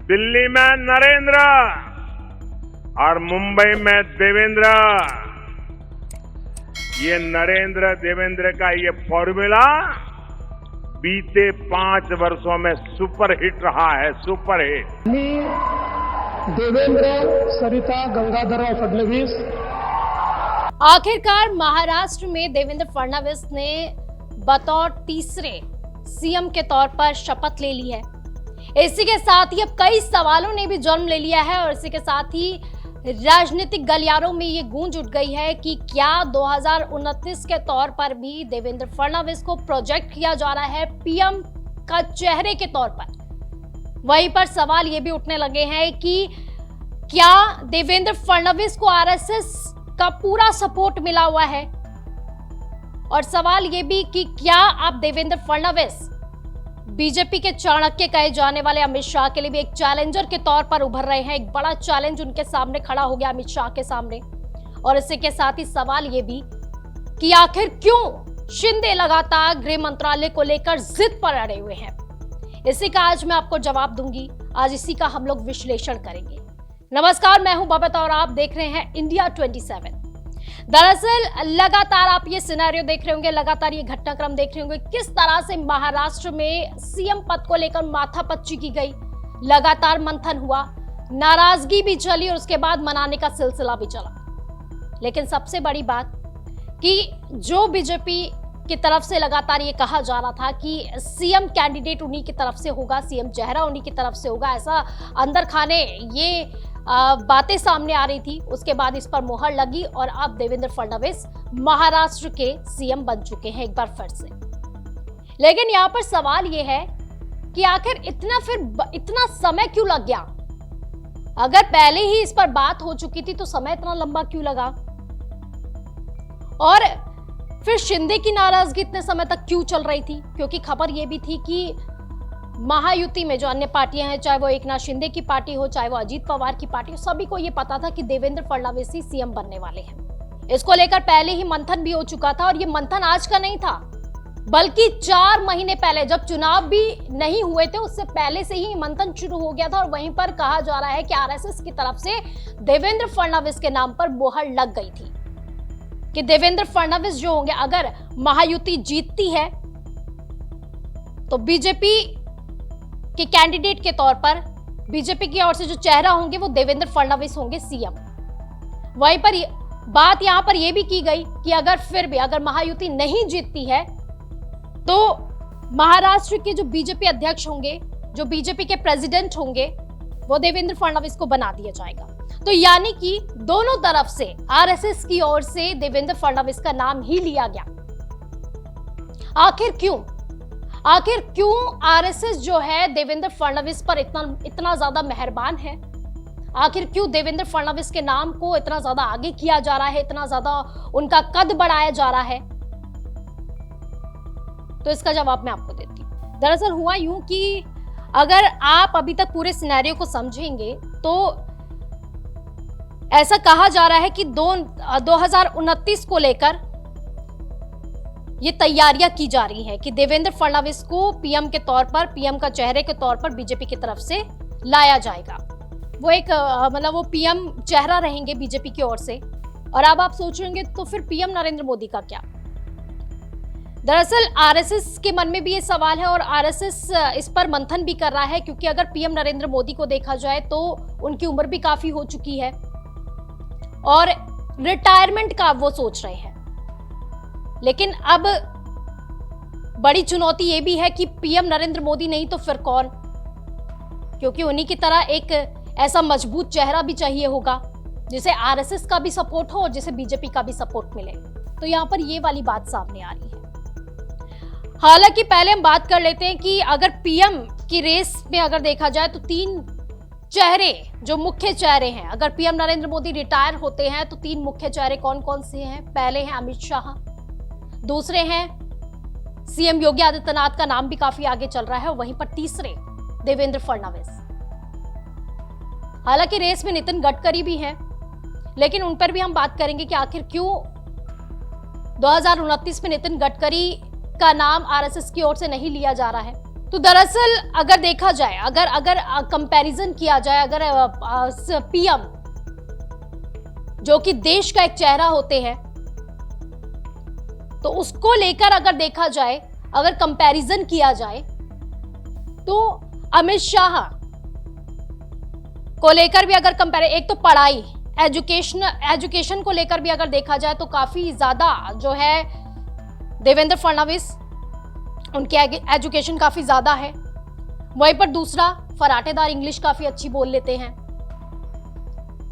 दिल्ली में नरेंद्र और मुंबई में देवेंद्र। ये नरेंद्र देवेंद्र का ये फॉर्मूला बीते 5 वर्षों में सुपर हिट रहा है, सुपर हिट। मी देवेंद्र, सरिता, गंगाधरराव फडणवीस। आखिरकार महाराष्ट्र में देवेंद्र फडणवीस ने बतौर तीसरे सीएम के तौर पर शपथ ले ली है। इसी के साथ ही अब कई सवालों ने भी जन्म ले लिया है और इसी के साथ ही राजनीतिक गलियारों में ये गूंज उठ गई है कि क्या 2029 के तौर पर भी देवेंद्र फडणवीस को प्रोजेक्ट किया जा रहा है पीएम का चेहरे के तौर पर। वहीं पर सवाल ये भी उठने लगे हैं कि क्या देवेंद्र फडणवीस को आरएसएस का पूरा सपोर्ट मिला हुआ है, और सवाल ये भी कि क्या अब देवेंद्र फडणवीस बीजेपी के चाणक्य कहे जाने वाले अमित शाह के लिए भी एक चैलेंजर के तौर पर उभर रहे हैं। एक बड़ा चैलेंज उनके सामने खड़ा हो गया अमित शाह के सामने। और इसी के साथ ही सवाल ये भी कि आखिर क्यों शिंदे लगातार गृह मंत्रालय को लेकर जिद पर अड़े हुए हैं। इसी का आज मैं आपको जवाब दूंगी। आज इसी का हम लोग विश्लेषण करेंगे। नमस्कार, मैं हूं बबीता और आप देख रहे हैं इंडिया 27। दरअसल लगातार आप ये सिनेरियो देख रहे होंगे, लगातार ये घटनाक्रम देख रहे होंगे, किस तरह से महाराष्ट्र में सीएम पद को लेकर माथापच्ची की गई, लगातार मंथन हुआ, नाराजगी भी चली और उसके बाद मनाने का सिलसिला भी चला। लेकिन सबसे बड़ी बात कि जो बीजेपी की तरफ से लगातार ये कहा जा रहा था कि सीएम कैंडिडेट उन्हीं की तरफ से होगा, सीएम चेहरा उन्हीं की तरफ से होगा, ऐसा अंदर खाने ये बातें सामने आ रही थी। उसके बाद इस पर मोहर लगी और अब देवेंद्र फडणवीस महाराष्ट्र के सीएम बन चुके हैं एक बार फिर से। लेकिन यहाँ पर सवाल ये है कि आखिर इतना समय क्यों लग गया? अगर पहले ही इस पर बात हो चुकी थी तो समय इतना लंबा क्यों लगा? और फिर शिंदे की नाराजगी इतने समय तक क्यों चल रही थी? क्योंकि खबर यह भी थी कि महायुति में जो अन्य पार्टियां हैं, चाहे वो एकनाथ शिंदे की पार्टी हो, चाहे वो अजीत पवार की पार्टी हो, सभी को ये पता था कि देवेंद्र फडणवीस ही सीएम बनने वाले हैं। इसको लेकर पहले ही मंथन भी हो चुका था और ये मंथन आज का नहीं था, बल्कि 4 महीने पहले जब चुनाव भी नहीं हुए थे उससे पहले से ही मंथन शुरू हो गया था। और वहीं पर कहा जा रहा है कि आरएसएस की तरफ से देवेंद्र फडणवीस के नाम पर मोहर लग गई थी कि देवेंद्र फडणवीस जो होंगे, अगर महायुति जीतती है तो बीजेपी के कैंडिडेट के तौर पर बीजेपी की ओर से जो चेहरा होंगे वो देवेंद्र फडणवीस होंगे सीएम। वहीं पर बात यहां पर यह भी की गई कि अगर महायुति नहीं जीतती है तो महाराष्ट्र के जो बीजेपी अध्यक्ष होंगे, जो बीजेपी के प्रेसिडेंट होंगे, वो देवेंद्र फडणवीस को बना दिया जाएगा। तो यानी कि दोनों तरफ से आरएसएस की ओर से देवेंद्र फडणवीस का नाम ही लिया गया। आखिर क्यों आरएसएस जो है देवेंद्र फडणवीस पर इतना ज्यादा मेहरबान है? आखिर क्यों देवेंद्र फडणवीस के नाम को इतना ज्यादा आगे किया जा रहा है, इतना ज्यादा उनका कद बढ़ाया जा रहा है? तो इसका जवाब मैं आपको देती हूं। दरअसल हुआ यूं कि अगर आप अभी तक पूरे सिनेरियो को समझेंगे तो ऐसा कहा जा रहा है कि 2029 को लेकर ये तैयारियां की जा रही हैं कि देवेंद्र फडणवीस को पीएम के तौर पर, पीएम का चेहरे के तौर पर बीजेपी की तरफ से लाया जाएगा। वो एक वो पीएम चेहरा रहेंगे बीजेपी की ओर से। और अब आप सोचेंगे तो फिर पीएम नरेंद्र मोदी का क्या? दरअसल आरएसएस के मन में भी ये सवाल है और आरएसएस इस पर मंथन भी कर रहा है, क्योंकि अगर पीएम नरेंद्र मोदी को देखा जाए तो उनकी उम्र भी काफी हो चुकी है और रिटायरमेंट का वो सोच रहे हैं। लेकिन अब बड़ी चुनौती ये भी है कि पीएम नरेंद्र मोदी नहीं तो फिर कौन? क्योंकि उन्हीं की तरह एक ऐसा मजबूत चेहरा भी चाहिए होगा जिसे आरएसएस का भी सपोर्ट हो और जिसे बीजेपी का भी सपोर्ट मिले। तो यहां पर ये वाली बात सामने आ रही है। हालांकि पहले हम बात कर लेते हैं कि अगर पीएम की रेस में अगर देखा जाए तो 3 चेहरे, जो मुख्य चेहरे हैं, अगर पीएम नरेंद्र मोदी रिटायर होते हैं तो 3 मुख्य चेहरे कौन कौन से हैं? पहले हैं अमित शाह, दूसरे हैं सीएम योगी आदित्यनाथ का नाम भी काफी आगे चल रहा है, और वहीं पर तीसरे देवेंद्र फडणवीस। हालांकि रेस में नितिन गडकरी भी हैं, लेकिन उन पर भी हम बात करेंगे कि आखिर क्यों 2029 में नितिन गडकरी का नाम आरएसएस की ओर से नहीं लिया जा रहा है। तो दरअसल अगर देखा जाए, अगर कंपैरिजन किया जाए, अगर पीएम जो कि देश का एक चेहरा होते हैं, तो उसको लेकर अगर देखा जाए, अगर कंपैरिजन किया जाए, तो अमित शाह को लेकर भी अगर एक तो पढ़ाई, एजुकेशन को लेकर भी अगर देखा जाए तो काफी ज्यादा जो है देवेंद्र फडणवीस, उनकी एजुकेशन काफी ज्यादा है। वहीं पर दूसरा, फराटेदार इंग्लिश काफी अच्छी बोल लेते हैं,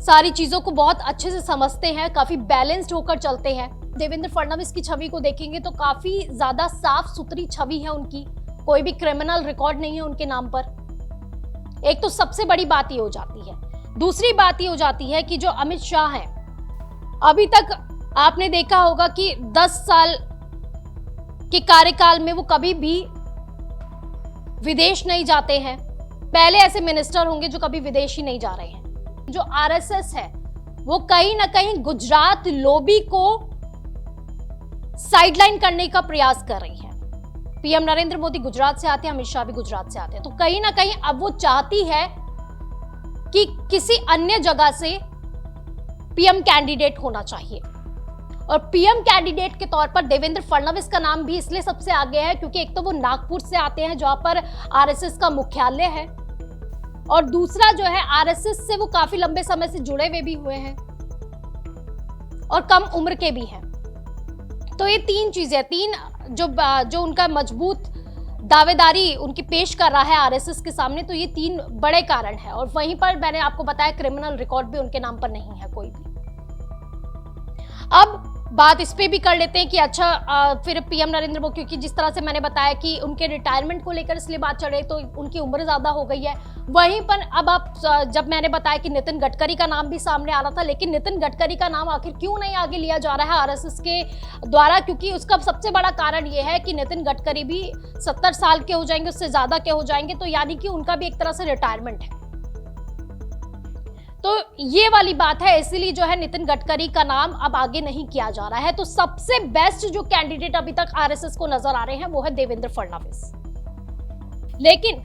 सारी चीजों को बहुत अच्छे से समझते हैं, काफी बैलेंस्ड होकर चलते हैं। देवेंद्र फडणवीस की छवि को देखेंगे तो काफी ज्यादा साफ सुथरी छवि है उनकी, कोई भी क्रिमिनल रिकॉर्ड नहीं है उनके नाम पर। एक तो सबसे बड़ी बात ये हो जाती है। दूसरी बात ये हो जाती है कि जो अमित शाह हैं, अभी तक आपने देखा होगा कि 10 साल के कार्यकाल में वो कभी भी विदेश नहीं जाते हैं। पहले ऐसे मिनिस्टर होंगे जो कभी विदेश ही नहीं जा रहे हैं। जो आरएसएस है वो कहीं ना कहीं गुजरात लॉबी को साइडलाइन करने का प्रयास कर रही है। पीएम नरेंद्र मोदी गुजरात से आते हैं, अमित शाह भी गुजरात से आते हैं, तो कहीं ना कहीं अब वो चाहती है कि किसी अन्य जगह से पीएम कैंडिडेट होना चाहिए। और पीएम कैंडिडेट के तौर पर देवेंद्र फडणवीस का नाम भी इसलिए सबसे आगे है क्योंकि एक तो वो नागपुर से आते हैं जहां पर आरएसएस का मुख्यालय है, और दूसरा जो है आरएसएस से वो काफी लंबे समय से जुड़े हुए भी हुए हैं और कम उम्र के भी हैं। तो ये तीन चीजें, तीन जो उनका मजबूत दावेदारी उनकी पेश कर रहा है आरएसएस के सामने, तो ये तीन बड़े कारण हैं। और वहीं पर मैंने आपको बताया क्रिमिनल रिकॉर्ड भी उनके नाम पर नहीं है कोई भी। अब बात इस पे भी कर लेते हैं कि अच्छा फिर पीएम नरेंद्र मोदी, क्योंकि जिस तरह से मैंने बताया कि उनके रिटायरमेंट को लेकर इसलिए बात चल रही, तो उनकी उम्र ज्यादा हो गई है। वहीं पर अब आप जब मैंने बताया कि नितिन गडकरी का नाम भी सामने आ रहा था, लेकिन नितिन गडकरी का नाम आखिर क्यों नहीं आगे लिया जा रहा है आरएसएस के द्वारा, क्योंकि उसका सबसे बड़ा कारण यह है कि नितिन गडकरी भी 70 साल के हो जाएंगे, उससे ज्यादा के हो जाएंगे, तो यानी कि उनका भी एक तरह से रिटायरमेंट है। तो ये वाली बात है, इसीलिए जो है नितिन गडकरी का नाम अब आगे नहीं किया जा रहा है। तो सबसे बेस्ट जो कैंडिडेट अभी तक आरएसएस को नजर आ रहे हैं वो है देवेंद्र फडणवीस। लेकिन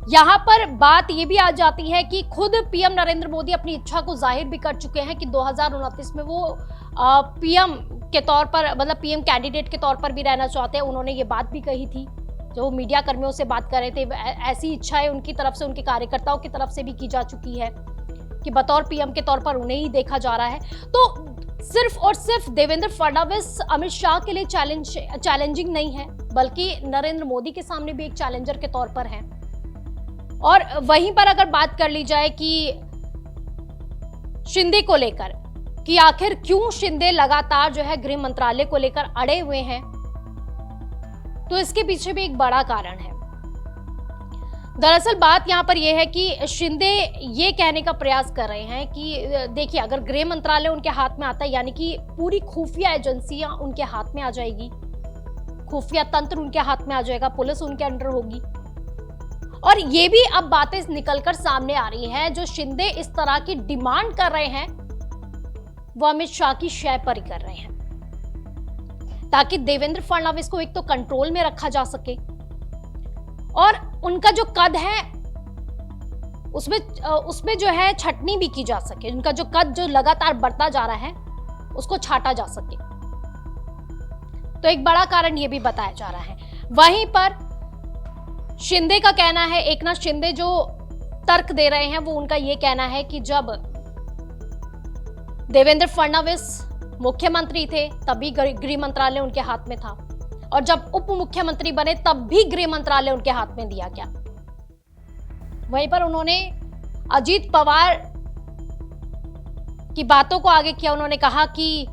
यहां पर बात ये भी आ जाती है कि खुद पीएम नरेंद्र मोदी अपनी इच्छा को जाहिर भी कर चुके हैं कि 2029 में वो पीएम के तौर पर, मतलब पीएम कैंडिडेट के तौर पर भी रहना चाहते हैं। उन्होंने ये बात भी कही थी, जो मीडिया कर्मियों से बात कर रहे थे, ऐसी इच्छाएं उनकी तरफ से, उनके कार्यकर्ताओं की तरफ से भी की जा चुकी है कि बतौर पीएम के तौर पर उन्हें ही देखा जा रहा है। तो सिर्फ और सिर्फ देवेंद्र फडणवीस अमित शाह के लिए चैलेंजिंग नहीं है, बल्कि नरेंद्र मोदी के सामने भी एक चैलेंजर के तौर पर है। और वहीं पर अगर बात कर ली जाए कि शिंदे को लेकर, कि आखिर क्यों शिंदे लगातार जो है गृह मंत्रालय को लेकर अड़े हुए हैं, तो इसके पीछे भी एक बड़ा कारण है। दरअसल बात यहां पर यह है कि शिंदे ये कहने का प्रयास कर रहे हैं कि देखिए, अगर गृह मंत्रालय उनके हाथ में आता है, यानी कि पूरी खुफिया एजेंसियां उनके हाथ में आ जाएगी, खुफिया तंत्र उनके हाथ में आ जाएगा, पुलिस उनके अंडर होगी। और ये भी अब बातें निकलकर सामने आ रही हैं, जो शिंदे इस तरह की डिमांड कर रहे हैं वो अमित शाह की शय पर ही कर रहे हैं, ताकि देवेंद्र फडणवीस को एक तो कंट्रोल में रखा जा सके, और उनका जो कद है उसमें जो है छटनी भी की जा सके, उनका जो कद जो लगातार बढ़ता जा रहा है उसको छाटा जा सके। तो एक बड़ा कारण ये भी बताया जा रहा है। वहीं पर शिंदे का कहना है, एकनाथ शिंदे जो तर्क दे रहे हैं, वो उनका ये कहना है कि जब देवेंद्र फडणवीस मुख्यमंत्री थे तभी गृह मंत्रालय उनके हाथ में था, और जब उप मुख्यमंत्री बने तब भी गृह मंत्रालय उनके हाथ में दिया गया। वहीं पर उन्होंने अजीत पवार की बातों को आगे किया। उन्होंने कहा कि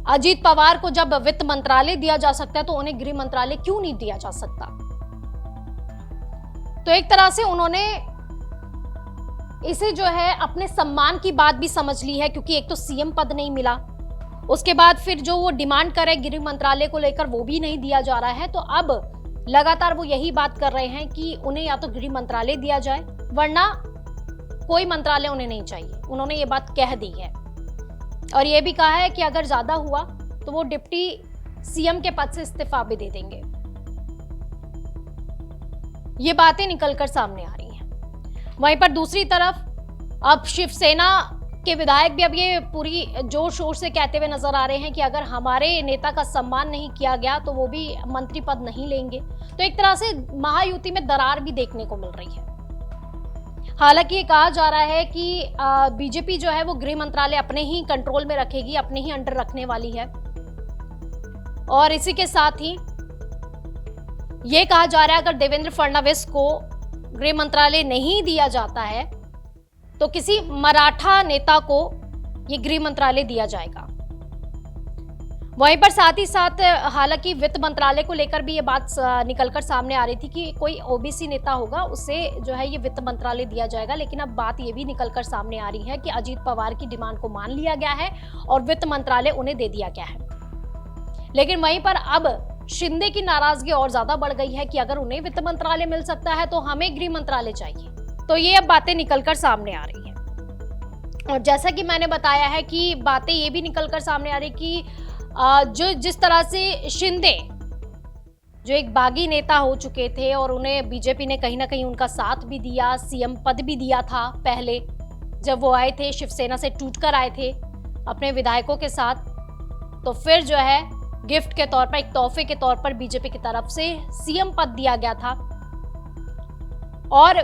अजीत पवार को जब वित्त मंत्रालय दिया जा सकता है तो उन्हें गृह मंत्रालय क्यों नहीं दिया जा सकता। तो एक तरह से उन्होंने इसे जो है अपने सम्मान की बात भी समझ ली है, क्योंकि एक तो सीएम पद नहीं मिला, उसके बाद फिर जो वो डिमांड करे गृह मंत्रालय को लेकर वो भी नहीं दिया जा रहा है। तो अब लगातार वो यही बात कर रहे हैं कि उन्हें या तो गृह मंत्रालय दिया जाए, वरना कोई मंत्रालय उन्हें नहीं चाहिए। उन्होंने ये बात कह दी है, और ये भी कहा है कि अगर ज्यादा हुआ तो वो डिप्टी सीएम के पद से इस्तीफा भी दे देंगे। ये बातें निकलकर सामने आ रही हैं। वहीं पर दूसरी तरफ अब शिवसेना के विधायक भी अब ये पूरी जोर शोर से कहते हुए नजर आ रहे हैं कि अगर हमारे नेता का सम्मान नहीं किया गया तो वो भी मंत्री पद नहीं लेंगे। तो एक तरह से महायुति में दरार भी देखने को मिल रही है। हालांकि ये कहा जा रहा है कि बीजेपी जो है वो गृह मंत्रालय अपने ही कंट्रोल में रखेगी, अपने ही अंडर रखने वाली है। और इसी के साथ ही ये कहा जा रहा है अगर देवेंद्र फडणवीस को गृह मंत्रालय नहीं दिया जाता है तो किसी मराठा नेता को ये गृह मंत्रालय दिया जाएगा। वहीं पर साथ ही साथ हालांकि वित्त मंत्रालय को लेकर भी ये बात निकलकर सामने आ रही थी कि कोई ओबीसी नेता होगा उसे जो है ये वित्त मंत्रालय दिया जाएगा। लेकिन अब बात ये भी निकलकर सामने आ रही है कि अजीत पवार की डिमांड को मान लिया गया है और वित्त मंत्रालय उन्हें दे दिया गया है। लेकिन वहीं पर अब शिंदे की नाराजगी और ज्यादा बढ़ गई है कि अगर उन्हें वित्त मंत्रालय मिल सकता है तो हमें गृह मंत्रालय चाहिए। तो ये अब बातें निकलकर सामने आ रही हैं। और जैसा कि मैंने बताया है कि बातें ये भी निकलकर सामने आ रही कि जो जिस तरह से शिंदे जो एक बागी नेता हो चुके थे और उन्हें बीजेपी ने कहीं ना कहीं उनका साथ भी दिया, सीएम पद भी दिया था पहले जब वो आए थे, शिवसेना से टूटकर आए थे अपने विधायकों के साथ, तो फिर जो है गिफ्ट के तौर पर, एक तोहफे के तौर पर बीजेपी की तरफ से सीएम पद दिया गया था। और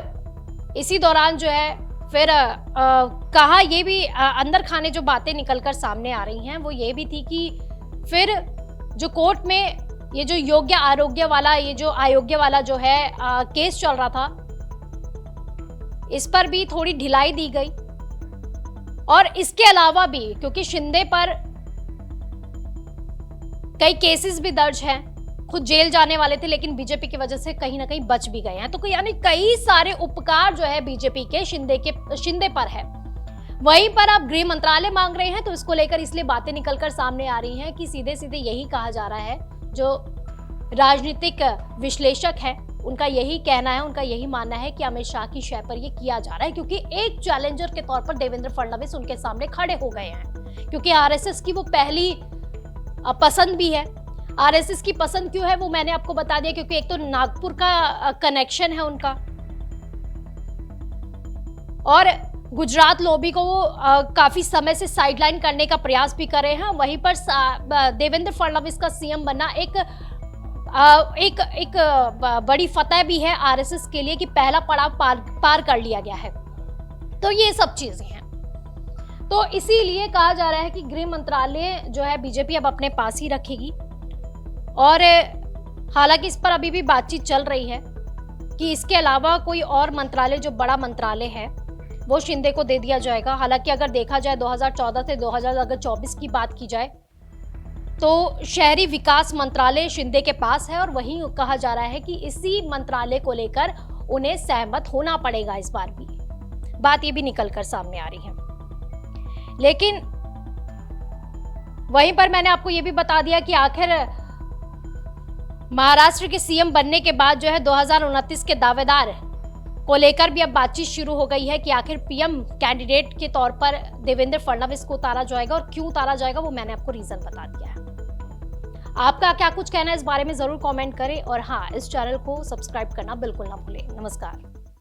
इसी दौरान जो है फिर कहा ये भी अंदर खाने जो बातें निकलकर सामने आ रही हैं वो ये भी थी कि फिर जो कोर्ट में ये जो योग्य आरोग्य वाला, ये जो अयोग्य वाला जो है केस चल रहा था, इस पर भी थोड़ी ढिलाई दी गई। और इसके अलावा भी क्योंकि शिंदे पर कई केसेस भी दर्ज हैं, खुद जेल जाने वाले थे लेकिन बीजेपी की वजह से कहीं ना कहीं बच भी गए हैं। तो यानी कई सारे उपकार जो है बीजेपी के शिंदे पर है। वहीं पर आप गृह मंत्रालय मांग रहे हैं तो इसको लेकर इसलिए बातें निकलकर सामने आ रही हैं कि सीधे सीधे यही कहा जा रहा है, जो राजनीतिक विश्लेषक है उनका यही कहना है, उनका यही मानना है कि अमित शाह की शय पर यह किया जा रहा है क्योंकि एक चैलेंजर के तौर पर देवेंद्र फडणवीस उनके सामने खड़े हो गए हैं। क्योंकि आरएसएस की वो पहली पसंद भी है। आरएसएस की पसंद क्यों है वो मैंने आपको बता दिया, क्योंकि एक तो नागपुर का कनेक्शन है उनका और गुजरात लॉबी को वो काफी समय से साइडलाइन करने का प्रयास भी कर रहे हैं। वहीं पर देवेंद्र फडणवीस का सीएम बनना एक बड़ी फतह भी है आरएसएस के लिए कि पहला पड़ाव पार कर लिया गया है। तो ये सब चीजें हैं। तो इसीलिए कहा जा रहा है कि गृह मंत्रालय जो है बीजेपी अब अपने पास ही रखेगी। और हालांकि इस पर अभी भी बातचीत चल रही है कि इसके अलावा कोई और मंत्रालय जो बड़ा मंत्रालय है वो शिंदे को दे दिया जाएगा। हालांकि अगर देखा जाए 2014 से 2024 की बात की जाए तो शहरी विकास मंत्रालय शिंदे के पास है और वहीं कहा जा रहा है कि इसी मंत्रालय को लेकर उन्हें सहमत होना पड़ेगा। इस बार भी बात ये भी निकलकर सामने आ रही है। लेकिन वहीं पर मैंने आपको ये भी बता दिया कि आखिर महाराष्ट्र के सीएम बनने के बाद जो है 2029 के दावेदार को लेकर भी अब बातचीत शुरू हो गई है कि आखिर पीएम कैंडिडेट के तौर पर देवेंद्र फडणवीस को उतारा जाएगा और क्यों उतारा जाएगा वो मैंने आपको रीजन बता दिया है। आपका क्या कुछ कहना है इस बारे में जरूर कमेंट करें और हाँ, इस चैनल को सब्सक्राइब करना बिल्कुल ना भूलें। नमस्कार।